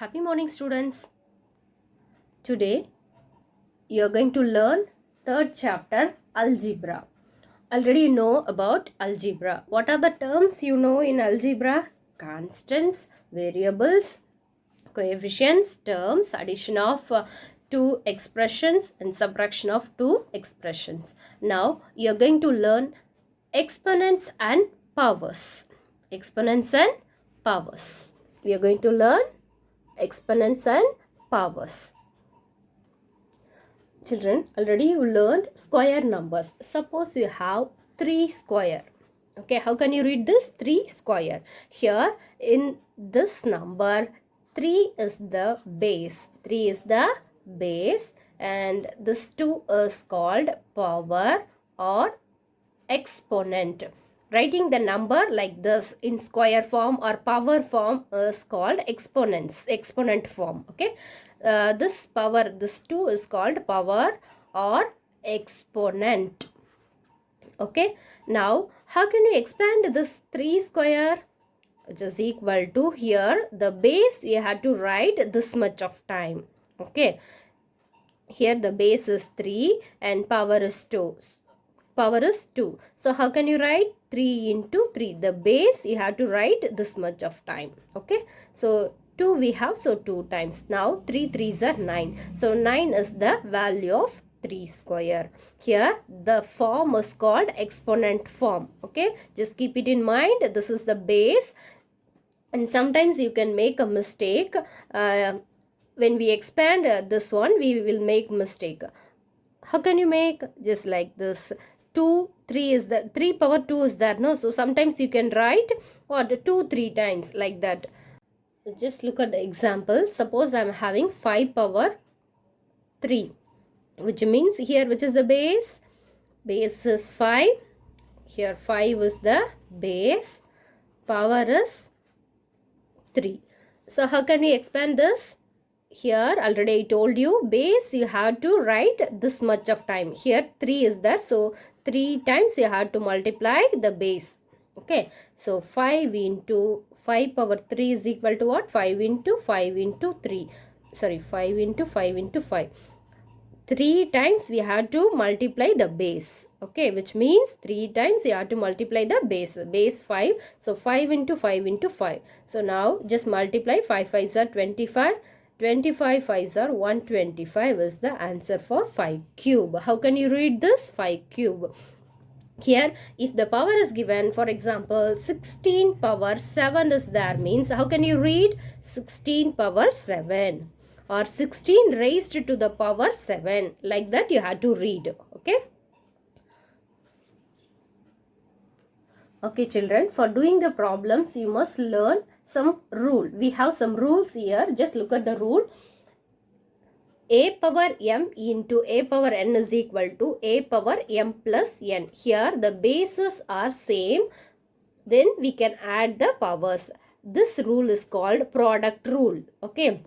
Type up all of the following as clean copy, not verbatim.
Happy morning, students. Today you are going to learn third chapter, algebra. Already you know about algebra. What are the terms you know in algebra? Constants, variables, coefficients, terms, addition of two expressions and subtraction of two expressions. Now you are going to learn exponents and powers. Exponents and powers. We are going to learn exponents and powers. Children, already you learned square numbers. Suppose you have 3 square. Okay, how can you read this? 3 square. Here in this number, 3 is the base. 3 is the base and this 2 is called power or exponent. Writing the number like this in square form or power form is called exponent form. Okay, this power, this 2 is called power or exponent. Okay, now how can you expand this 3 square, which is equal to, here the base you have to write this much of time. Okay, here the base is 3 and power is 2. Power is 2. So how can you write 3 into 3? The base you have to write this much of time. Okay. So 2 we have, so 2 times. Now 3 3s are 9. So 9 is the value of 3 square. Here the form is called exponent form. Okay. Just keep it in mind. This is the base. And sometimes you can make a mistake. When we expand this one, we will make mistake. How can you make? Just like this. 2 3 is the 3 power 2 is there, no? So sometimes you can write what 2 3 times like that. Just look at the example. Suppose I am having 5 power 3, which means here, which is the base? Base is 5. Here 5 is the base. Power is 3. So how can we expand this? Here already I told you, base you have to write this much of time. Here 3 is there, so 3 times you have to multiply the base. Okay, so 5 into 5 power 3 is equal to what? 5 into 5 into 3. Sorry, 5 into 5 into 5. 3 times we have to multiply the base. Okay, which means 3 times you have to multiply the base 5. So 5 into 5 into 5. So now just multiply. 5 5s are 25. 25 5s are 125 is the answer for 5 cube. How can you read this? 5 cube. Here, if the power is given, for example, 16 power 7 is there, means how can you read 16 power 7? Or 16 raised to the power 7. Like that you have to read. Okay. Okay, children, for doing the problems, you must learn some rule. We have some rules here. Just look at the rule. A power m into a power n is equal to a power m plus n. Here the bases are same. Then we can add the powers. This rule is called product rule. Okay.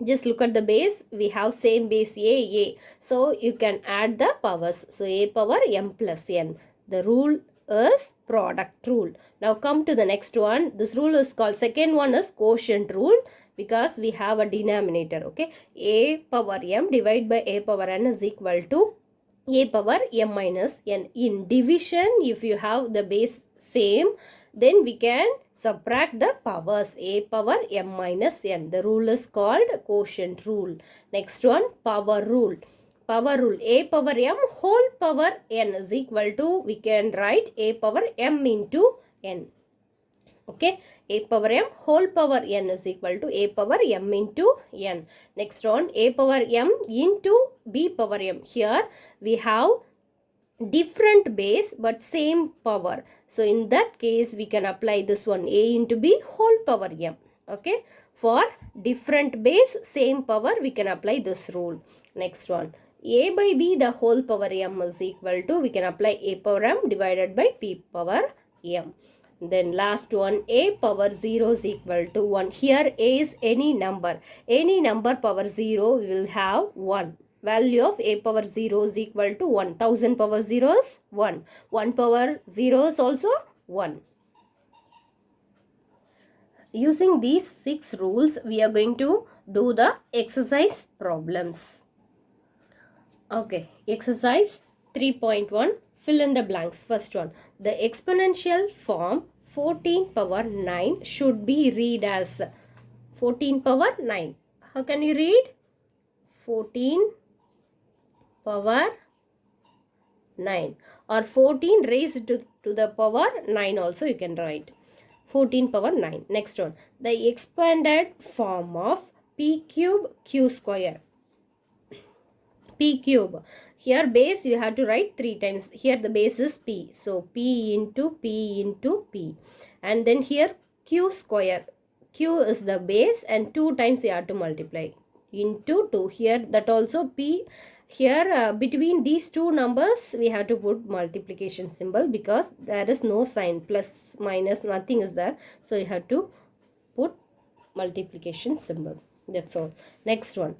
Just look at the base. We have same base a. So you can add the powers. So a power m plus n. The rule is product rule. Now come to the next one. This rule is called, second one is quotient rule, because we have a denominator. Okay. A power m divided by a power n is equal to a power m minus n. In division, if you have the base same, then we can subtract the powers. A power m minus n. The rule is called quotient rule. Next one, power rule. Power rule. A power m whole power n is equal to, we can write a power m into n. Okay, a power m whole power n is equal to a power m into n. Next one, a power m into b power m. Here we have different base but same power. So in that case we can apply this one, a into b whole power m. Okay, for different base same power we can apply this rule. Next one, a by b the whole power m is equal to, we can apply a power m divided by p power m. Then last one, a power 0 is equal to 1. Here a is any number. Any number power 0 we will have 1. Value of a power 0 is equal to 1. 1000 power 0 is 1. 1 power 0 is also 1. Using these 6 rules, we are going to do the exercise problems. Okay, exercise 3.1, fill in the blanks. First one, the exponential form 14 power 9 should be read as 14 power 9. How can you read? 14 power 9 or 14 raised to the power 9 also you can write. 14 power 9. Next one, the expanded form of p cube q square. P cube. Here base you have to write 3 times. Here the base is p. So p into p into p. And then here q square. Q is the base and 2 times you have to multiply. Into 2. Here that also p. Here between these two numbers we have to put multiplication symbol because there is no sign. Plus, minus, nothing is there. So you have to put multiplication symbol. That's all. Next one.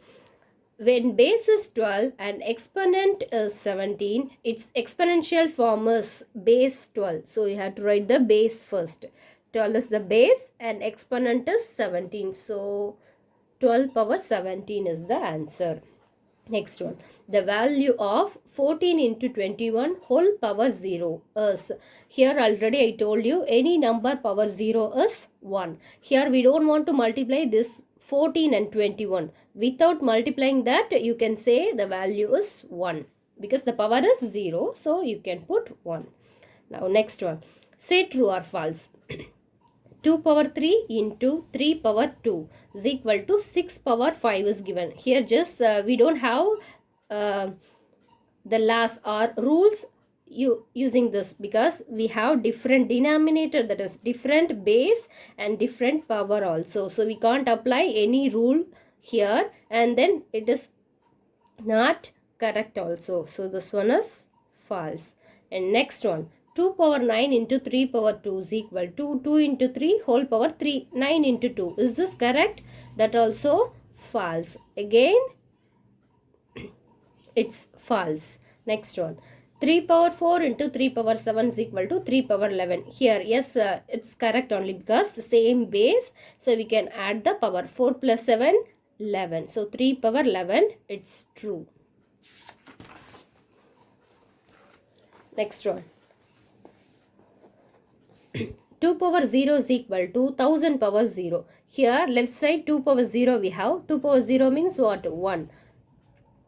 When base is 12 and exponent is 17, its exponential form is base 12. So you have to write the base first. 12 is the base and exponent is 17. So 12 power 17 is the answer. Next one, the value of 14 into 21 whole power 0 is, here already I told you any number power 0 is 1. Here we don't want to multiply this 14 and 21. Without multiplying that, you can say the value is 1 because the power is 0. So you can put 1. Now next one, say true or false. 2 power 3 into 3 power 2 is equal to 6 power 5 is given. Here just we don't have the last or rules using this because we have different denominator, that is different base and different power also. So we can't apply any rule here and then it is not correct also. So this one is false. And next one, 2 power 9 into 3 power 2 is equal to 2 into 3 whole power 3, 9 into 2. Is this correct? That also false. Again, it's false. Next one, 3 power 4 into 3 power 7 is equal to 3 power 11. Here, yes, it's correct only because the same base. So we can add the power. 4 plus 7, 11. So 3 power 11, it's true. Next one. 2 power 0 is equal to 1000 power 0. Here left side 2 power 0 we have. 2 power 0 means what? 1.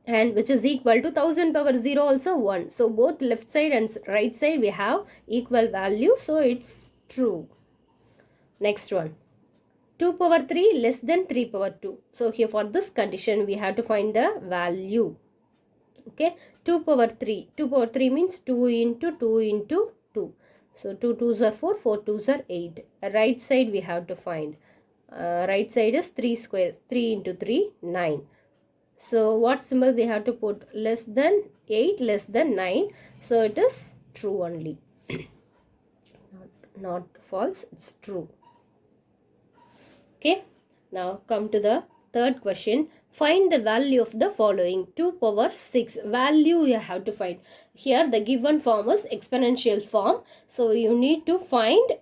And which is equal to 1000 power 0 also 1. So both left side and right side we have equal value. So it's true. Next one. 2 power 3 less than 3 power 2. So here for this condition we have to find the value. Okay. 2 power 3. 2 power 3 means 2 into 2 into 2. So 2 2s are 4, 4 2s are 8. Right side we have to find. Right side is 3 square. 3 into 3, 9. So what symbol we have to put? Less than 8, less than 9. So it is true only. not false, it's true. Okay. Now come to the third question. Find the value of the following. 2 power 6. Value you have to find. Here the given form is exponential form. So you need to find,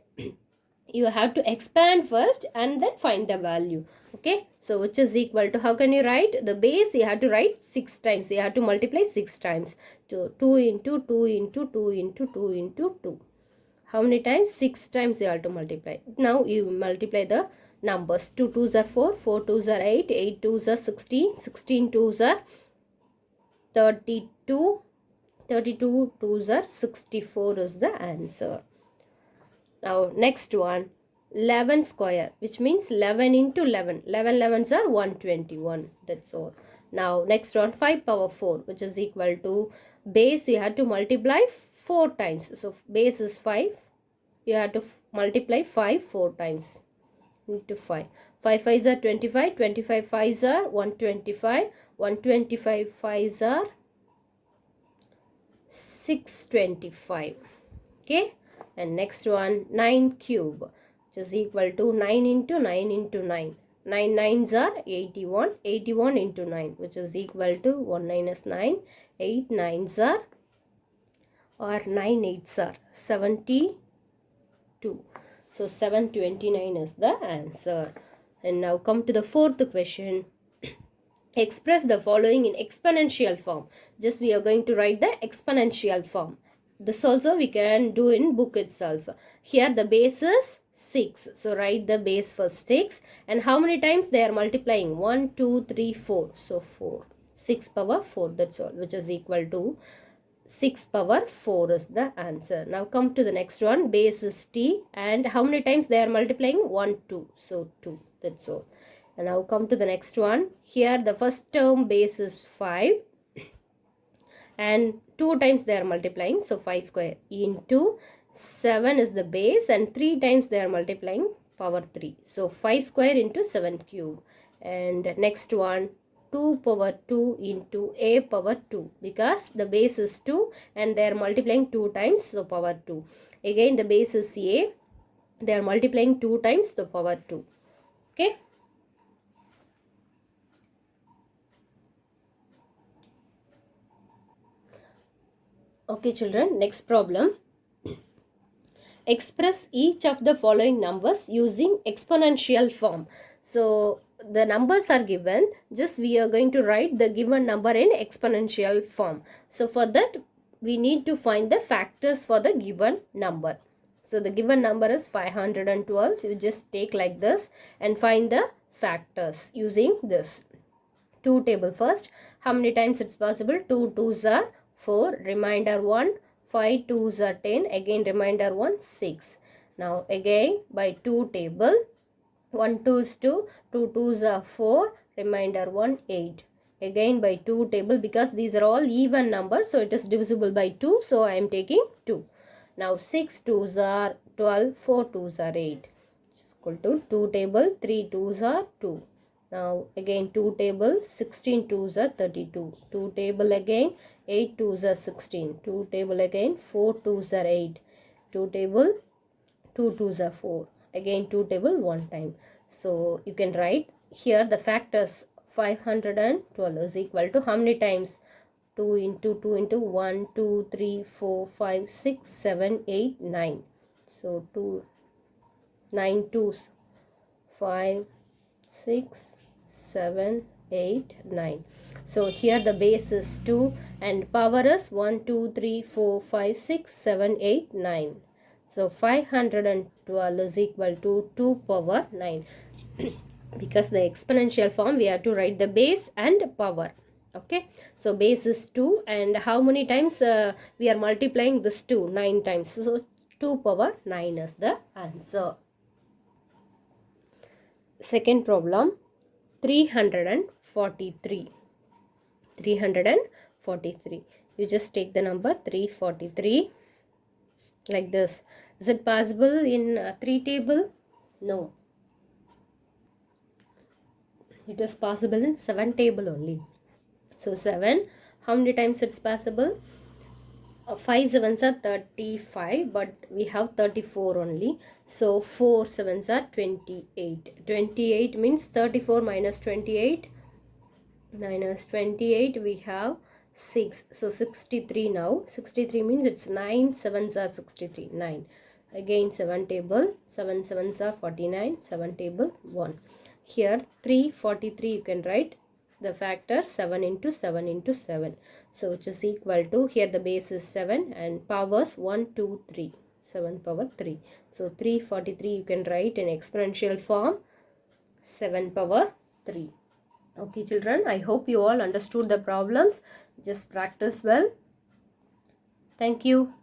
you have to expand first and then find the value. Okay. So which is equal to, how can you write? The base you have to write 6 times. You have to multiply 6 times. So 2 into 2 into 2 into 2 into 2. How many times? 6 times you have to multiply. Now you multiply the numbers. 2 2s are 4, 4 2s are 8, 8 2s are 16, 16 2s are 32, 32 2s are 64 is the answer. Now next one, 11 square, which means 11 into 11. 11 11s are 121. That's all. Now next one, 5 power 4, which is equal to, base you have to multiply 4 times. So base is 5. You have to multiply 5 4 times. Into 5. 5 5s are 25. 25 5s are 125. 125 5s are 625. Okay. And next one, 9 cube, which is equal to 9 into 9 into 9. 9 9s are 81. 81 into 9, which is equal to 1 minus 9. 8 9s are, or 9 8s are 72. So 729 is the answer. And now come to the fourth question. Express the following in exponential form. Just we are going to write the exponential form. This also we can do in book itself. Here the base is 6. So write the base for 6. And how many times they are multiplying? 1, 2, 3, 4. So 4. 6 power 4, that's all, which is equal to 6 power 4 is the answer. Now come to the next one. Base is t. And how many times they are multiplying? 1, 2. So 2. That's all. And now come to the next one. Here the first term base is 5. And 2 times they are multiplying. So 5 square into 7 is the base. And 3 times they are multiplying, power 3. So 5 square into 7 cube. And next one. 2 power 2 into a power 2, because the base is 2 and they are multiplying 2 times, so power 2. Again the base is a, they are multiplying 2 times, the power 2. Okay. Okay children, next problem. Express each of the following numbers using exponential form. So the numbers are given, just we are going to write the given number in exponential form. So for that we need to find the factors for the given number. So the given number is 512. You just take like this and find the factors using this 2 table first. How many times it's possible? 2 2s are 4, remainder 1, 5 2s are 10, again remainder 1, 6. Now again by 2 table, 1 2 is 2, 2 2s are 4, remainder 1, 8. Again by 2 table, because these are all even numbers, so it is divisible by 2, so I am taking 2. Now 6 2s are 12, 4 2s are 8, which is equal to 2 table, 3 2s are 2. Now again 2 table, 16 2s are 32. 2 table again, 8 2s are 16. 2 table again, 4 2s are 8. 2 table, 2 2s are 4. Again 2 table one time. So you can write here the factors 512 is equal to how many times? 2 into 2 into 1, 2, 3, 4, 5, 6, 7, 8, 9. So 2, 9 2s, 5, 6, 7, 8, 9. So here the base is 2 and power is 1, 2, 3, 4, 5, 6, 7, 8, 9. So 512 is equal to 2 power 9. Because the exponential form we have to write the base and power. Okay, so base is 2 and how many times we are multiplying this 2? 9 times. So 2 power 9 is the answer. Second problem, 343. 343. You just take the number 343 like this. Is it possible in 3 table? No. It is possible in 7 table only. So 7, how many times it's possible? 5 sevens are 35, but we have 34 only. So 4 sevens are 28. 28 means 34 minus 28. Minus 28 we have 6. So 63 now. 63 means it's 9 sevens are 63. 9. Again 7 table. 7 sevens are 49. 7 table 1. Here 343 you can write the factor 7 into 7 into 7. So which is equal to, here the base is 7 and powers 1, 2, 3. 7 power 3. So 343 you can write in exponential form 7 power 3. Okay children, I hope you all understood the problems. Just practice well. Thank you.